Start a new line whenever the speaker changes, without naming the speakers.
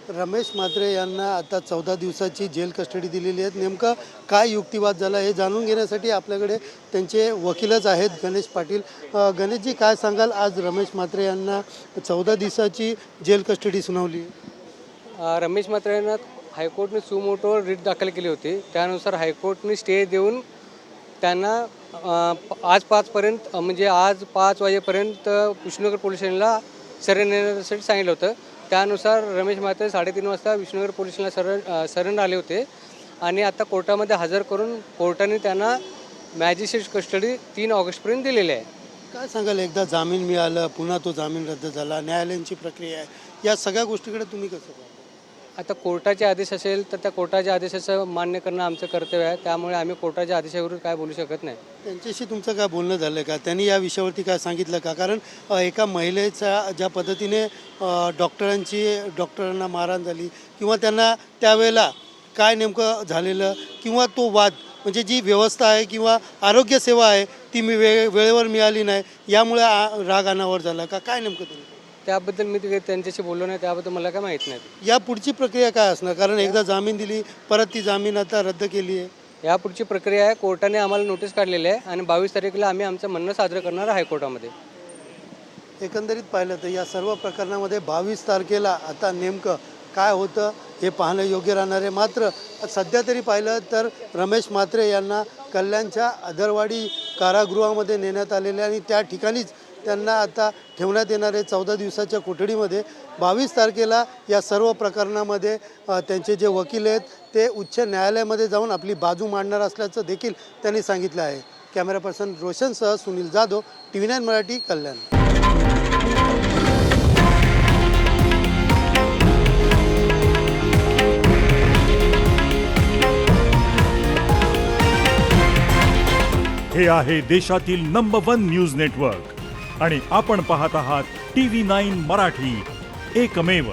रमेश म्हात्रे यांना आता 14 दिवसाची जेल कस्टडी दिलेली आहे. नेमकं काय युक्तिवाद झाला हे जाणून घेण्यासाठी आपल्याकडे त्यांचे वकीलच आहेत, गणेश पाटील. गणेशजी, काय सांगाल, आज रमेश म्हात्रे यांना 14 दिवसाची जेल कस्टडी सुनावली?
रमेश म्हात्रे यांना हायकोर्टने सुमोटोवर रिट दाखल केली होती. त्यानुसार हायकोर्टने स्टे देऊन त्यांना आज 5पर्यंत म्हणजे आज 5 वाजेपर्यंत विष्णुनगर पोलीस स्टेशनला शरण येण्यासाठी सांगितलं होतं. त्यानुसार रमेश म्हात्रे 3:30 वाजता विष्णुनगर पोलीस स्टेशनला शरण आले होते आणि आता कोर्टामध्ये हजर करून कोर्टाने त्यांना मॅजिस्ट्रेट कस्टडी 3 ऑगस्टपर्यंत दिलेली आहे.
काय सांगाल, एकदा जामीन मिळालं, पुन्हा तो जामीन रद्द झाला, न्यायालयाची प्रक्रिया आहे, या सगळ्या गोष्टीकडे तुम्ही कसं पाहता?
आता कोर्टाचे आदेश असेल तर त्या कोर्टाच्या आदेशाचं मान्य करणं आमचं कर्तव्य आहे. त्यामुळे आम्ही कोर्टाच्या आदेशाविरुद्ध काय बोलू शकत नाही.
त्यांच्याशी तुमचं काय बोलणं झालं का? त्यांनी या विषयावरती काय सांगितलं का? कारण एका महिलेचा ज्या पद्धतीने डॉक्टरांना मारहाण झाली किंवा त्यांना त्यावेळेला काय नेमकं झालेलं किंवा तो वाद, म्हणजे जी व्यवस्था आहे किंवा आरोग्यसेवा आहे ती वेळेवर मिळाली नाही, यामुळे राग अनावर झाला का? काय नेमकं तुम्ही
त्याबद्दल मी त्यांच्याशी बोललो नाही, त्याबद्दल मला काय माहीत नाही.
या पुढची प्रक्रिया काय असणार? कारण एकदा जामीन दिली, परत ती जामीन आता रद्द केली आहे.
या पुढची प्रक्रिया आहे, कोर्टाने आम्हाला नोटीस काढलेली आहे आणि 22 तारखेला आम्ही आमचं म्हणणं साजरं करणार आहे हायकोर्टामध्ये.
एकंदरीत पाहिलं तर या सर्व प्रकरणामध्ये 22 तारखेला आता नेमकं काय होतं हे पाहणं योग्य राहणार आहे. मात्र सध्या तरी पाहिलं तर रमेश म्हात्रे यांना कल्याणच्या अदरवाडी कारागृहामध्ये नेण्यात आलेले आणि त्या ठिकाणीच त्यांना आता ठेवण्यात येणार आहे 14 दिवसाच्या कोठडीमध्ये. 22 तारखेला या सर्व प्रकरणामध्ये त्यांचे जे वकील आहेत ते उच्च न्यायालयामध्ये जाऊन आपली बाजू मांडणार असल्याचं देखील त्यांनी सांगितलं आहे. कॅमेरा पर्सन रोशनसह सुनील जाधव, TV9 मराठी, कल्याण.
हे आहे देशातील नंबर 1 न्यूज नेटवर्क आणि आपण पाहत आहात TV9 मराठी, एकमेव.